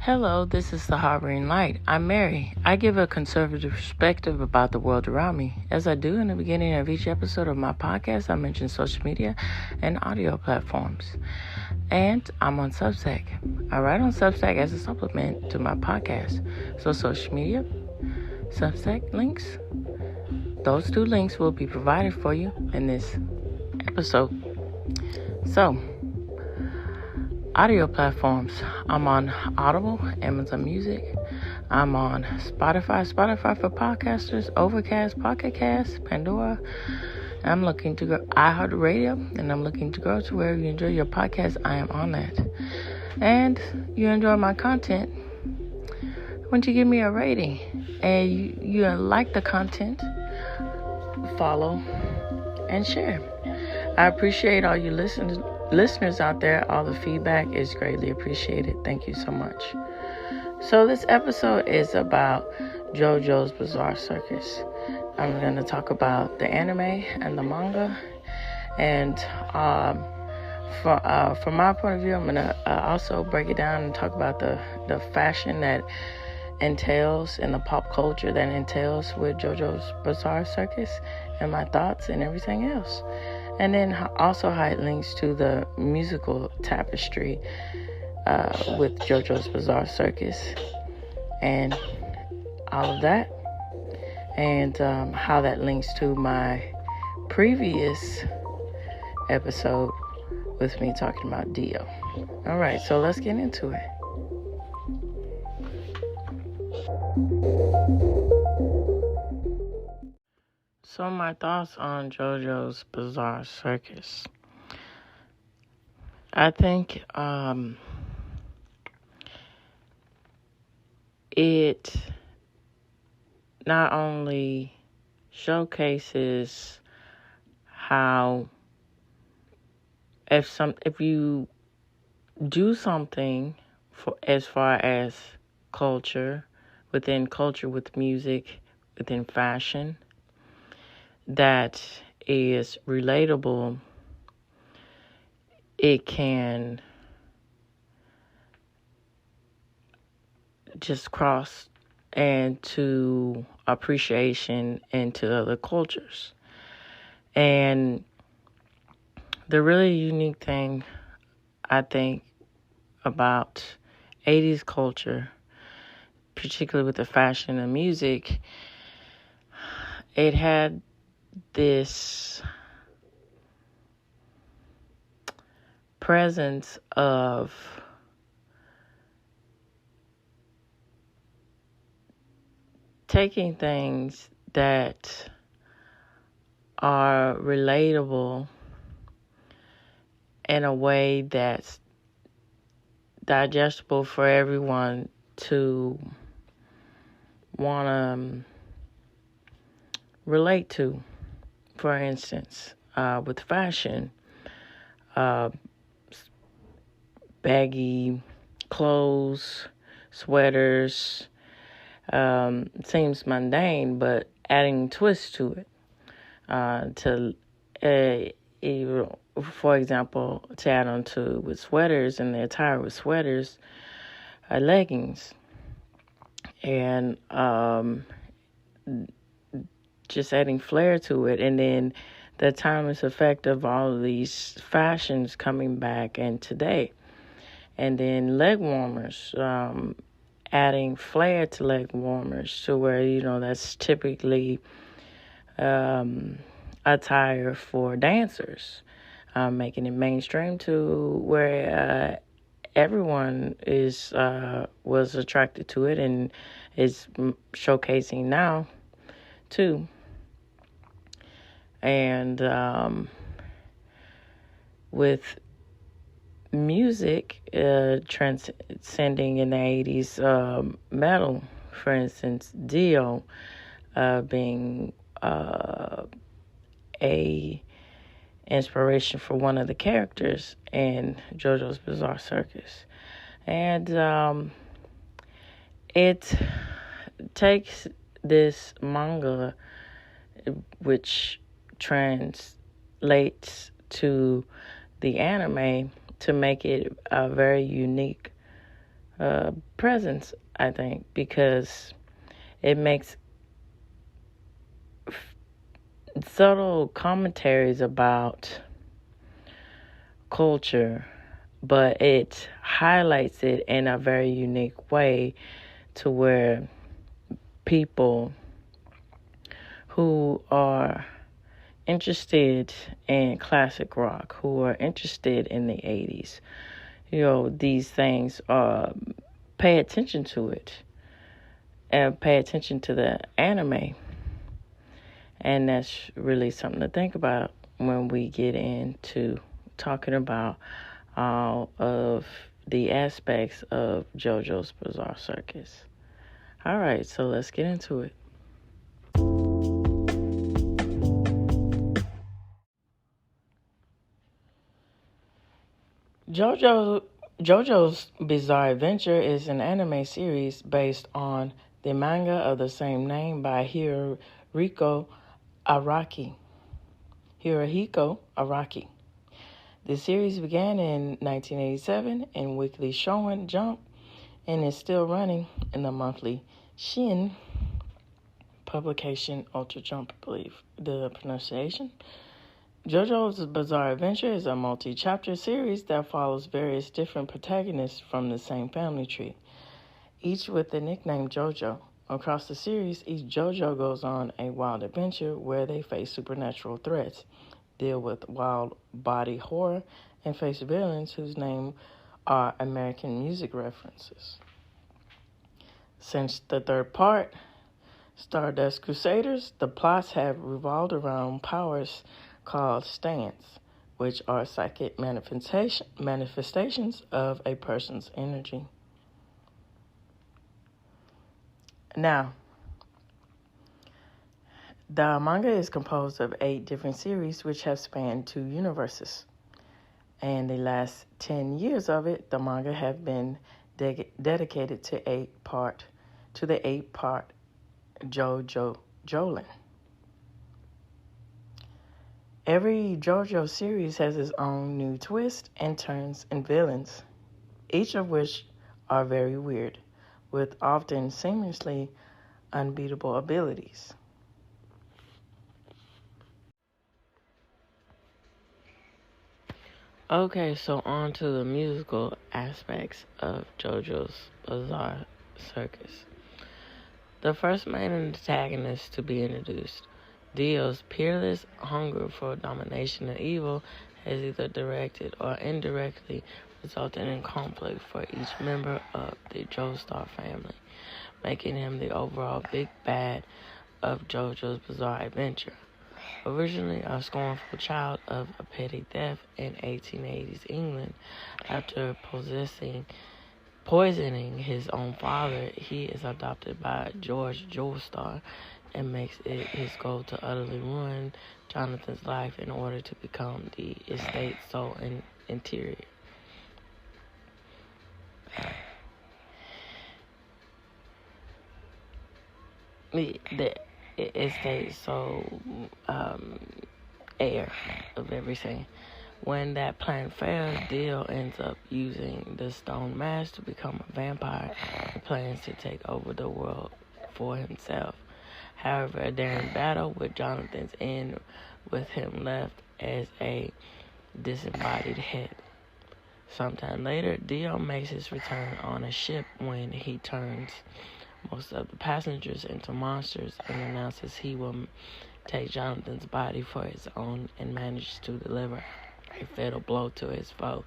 Hello, this is the Harboring Light. I'm Mary. I give a conservative perspective about the world around me. As I do in the beginning of each episode of my podcast, I mention social media and audio platforms. And I'm on Substack. I write on Substack as a supplement to my podcast. So social media, Substack links, those two links will be provided for you in this episode. So, audio platforms. I'm on Audible, Amazon Music. I'm on Spotify for podcasters, Overcast, Pocket Cast, Pandora. I'm looking to go iHeartRadio, and I'm looking to go to where you enjoy your podcast. I am on that. And you enjoy my content, why don't you give me a rating? And you like the content, follow, and share. I appreciate all you listeners out there. All the feedback is greatly appreciated. Thank you so much. So this episode is about Jojos Bizarre Circus. I'm going to talk about the anime and the manga. And from my point of view, I'm going to also break it down and talk about the fashion that entails and the pop culture that entails with Jojos Bizarre Circus and my thoughts and everything else. And then also how it links to the musical tapestry with Jojo's Bizarre Circus and all of that. And how that links to my previous episode with me talking about Dio. All right, so let's get into it. So my thoughts on Jojo's Bizarre Circus. I think it not only showcases how if you do something for as far as culture with music, within fashion, that is relatable, it can just cross into appreciation into other cultures. And the really unique thing, I think, about 80s culture, particularly with the fashion and music, it had this presence of taking things that are relatable in a way that's digestible for everyone to want to relate to. For instance, with fashion, baggy clothes, sweaters, seems mundane, but adding twists to it, for example, to add on to with sweaters and the attire with sweaters, leggings, and just adding flair to it. And then the timeless effect of all of these fashions coming back and today. And then leg warmers, adding flair to leg warmers to where, that's typically attire for dancers, making it mainstream to where everyone was attracted to it and is showcasing now too. And with music transcending in the 80s, metal, for instance, Dio being a inspiration for one of the characters in Jojo's Bizarre Circus. And it takes this manga, which translates to the anime, to make it a very unique presence, I think, because it makes subtle commentaries about culture, but it highlights it in a very unique way to where people who are interested in classic rock, who are interested in the 80s, these things, pay attention to it and pay attention to the anime. And that's really something to think about when we get into talking about all of the aspects of Jojo's Bizarre Circus. All right, so let's get into it. Jojo's Bizarre Adventure is an anime series based on the manga of the same name by Hirohiko Araki. The series began in 1987 in Weekly Shonen Jump and is still running in the monthly Shin publication, Ultra Jump, I believe the pronunciation. JoJo's Bizarre Adventure is a multi-chapter series that follows various different protagonists from the same family tree, each with the nickname JoJo. Across the series, each JoJo goes on a wild adventure where they face supernatural threats, deal with wild body horror, and face villains whose name are American music references. Since the third part, Stardust Crusaders, the plots have revolved around powers called stands, which are psychic manifestations of a person's energy. Now, the manga is composed of 8 different series which have spanned 2 universes. And the last 10 years of it, the manga have been dedicated to the 8-part Jolin. Every JoJo series has its own new twist and turns and villains, each of which are very weird, with often seamlessly unbeatable abilities. Okay, so on to the musical aspects of JoJo's Bizarre Circus. The first main antagonist to be introduced, Dio's peerless hunger for domination and evil, has either directly or indirectly resulted in conflict for each member of the Joestar family, making him the overall big bad of JoJo's Bizarre Adventure. Originally a scornful child of a petty theft in 1880s England, after poisoning his own father, he is adopted by George Joestar and makes it his goal to utterly ruin Jonathan's life in order to become the estate's sole interior. The estate's sole heir of everything. When that plan fails, Dio ends up using the stone mask to become a vampire and plans to take over the world for himself. However, during battle with Jonathan's end, with him left as a disembodied head. Sometime later, Dio makes his return on a ship when he turns most of the passengers into monsters and announces he will take Jonathan's body for his own and manages to deliver a fatal blow to his foe.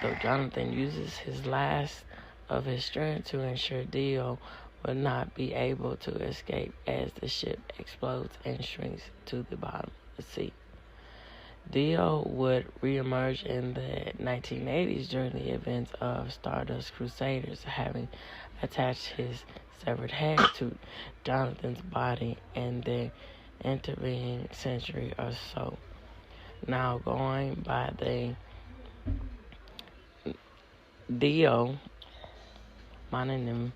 Though Jonathan uses his last of his strength to ensure Dio will not be able to escape as the ship explodes and shrinks to the bottom of the sea. Dio would reemerge in the 1980s during the events of Stardust Crusaders, having attached his severed head to Jonathan's body in the intervening century or so. Now going by the Dio mononym,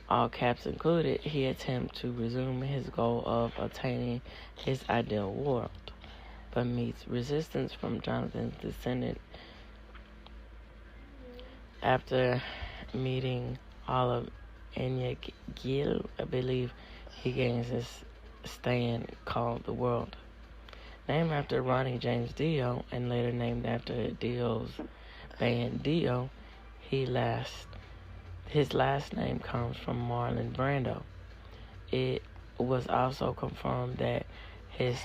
all caps included, he attempts to resume his goal of attaining his ideal world, but meets resistance from Jonathan's descendant After meeting Olive Gill, I believe he gains his stand called The World. Named after Ronnie James Dio and later named after Dio's band Dio, his last name comes from Marlon Brando. It was also confirmed that his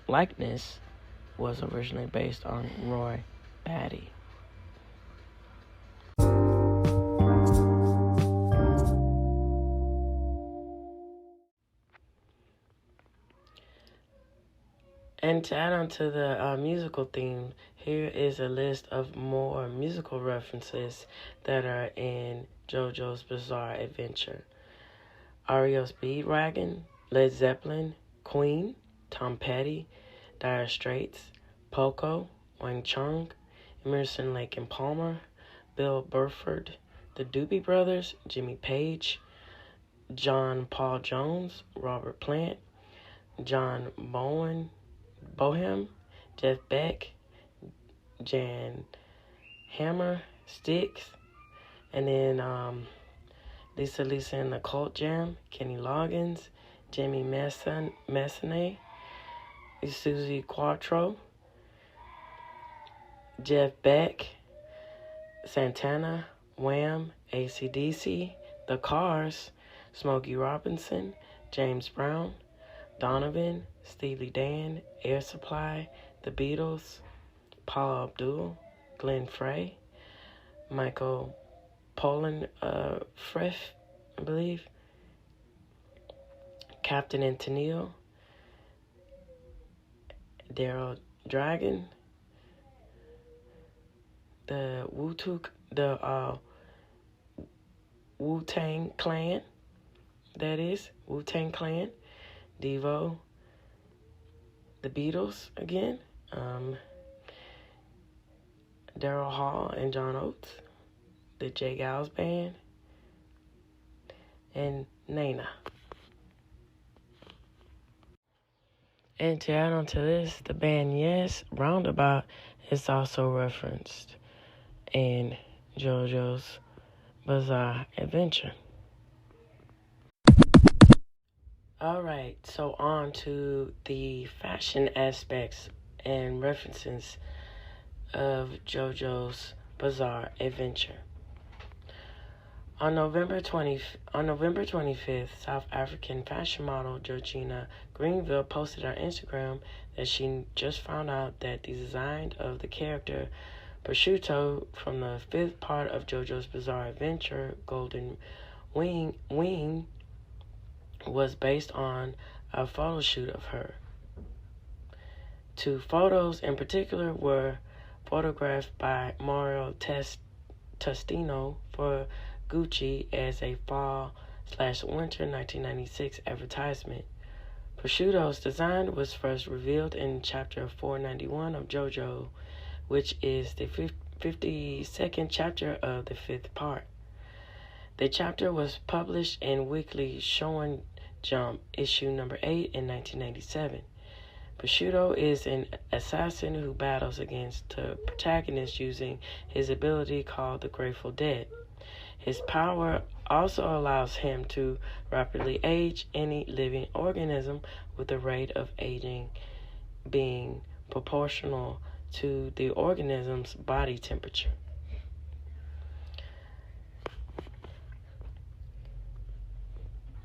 likeness was originally based on Roy Batty. And to add on to the musical theme, here is a list of more musical references that are in Jojo's Bizarre Adventure. REO Speedwagon, Led Zeppelin, Queen, Tom Petty, Dire Straits, Poco, Wang Chung, Emerson, Lake and Palmer, Bill Burford, the Doobie Brothers, Jimmy Page, John Paul Jones, Robert Plant, John Bohem, Jeff Beck, Jan Hammer, Styx, and then Lisa and the Cult Jam, Kenny Loggins, Jamie Messonnier, Susie Quattro, Jeff Beck, Santana, Wham, AC/DC, The Cars, Smokey Robinson, James Brown, Donovan, Steely Dan, Air Supply, The Beatles, Paula Abdul, Glenn Frey, Michael Poland Fresh, I believe, Captain and Tennille, Daryl Dragon, the Wu-Tang Clan, Wu-Tang Clan, Devo, the Beatles again, Daryl Hall and John Oates, the J. Giles Band, and Nana. And to add on to this, the band Yes, Roundabout, is also referenced in Jojo's Bizarre Adventure. Alright, so on to the fashion aspects and references of Jojo's Bizarre Adventure. On November 25th, South African fashion model Georgina Greenville posted on Instagram that she just found out that the design of the character Prosciutto from the 5th part of JoJo's Bizarre Adventure, Golden Wing, was based on a photo shoot of her. 2 photos in particular were photographed by Mario Testino for Gucci as a fall/winter 1996 advertisement. Prosciutto's design was first revealed in chapter 491 of JoJo, which is the 52nd chapter of the 5th part. The chapter was published in Weekly Shonen Jump, issue number 8 in 1997. Prosciutto is an assassin who battles against the protagonist using his ability called the Grateful Dead. His power also allows him to rapidly age any living organism, with the rate of aging being proportional to the organism's body temperature.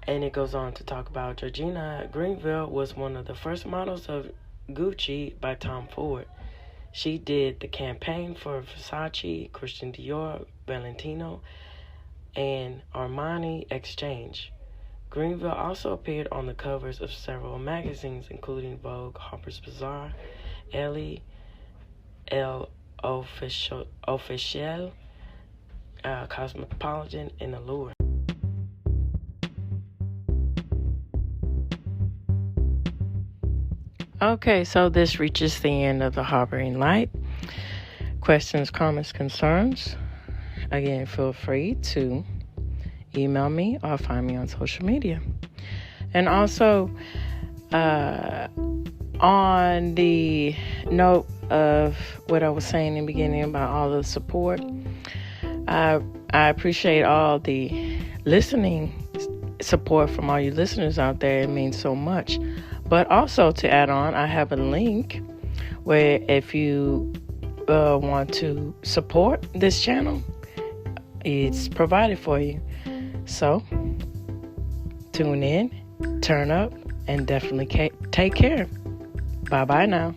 And it goes on to talk about Georgina Greenville was one of the first models of Gucci by Tom Ford. She did the campaign for Versace, Christian Dior, Valentino, and Armani Exchange. Greenville also appeared on the covers of several magazines, including Vogue, Harper's Bazaar, Elle Officiel, Cosmopolitan, and Allure. Okay, so this reaches the end of the Harboring Light. Questions, comments, concerns? Again, feel free to email me or find me on social media. And also, on On the note of what I was saying in the beginning about all the support, I appreciate all the listening support from all you listeners out there. It means so much. But also to add on, I have a link where if you want to support this channel, it's provided for you. So tune in, turn up, and definitely take care. Bye-bye now.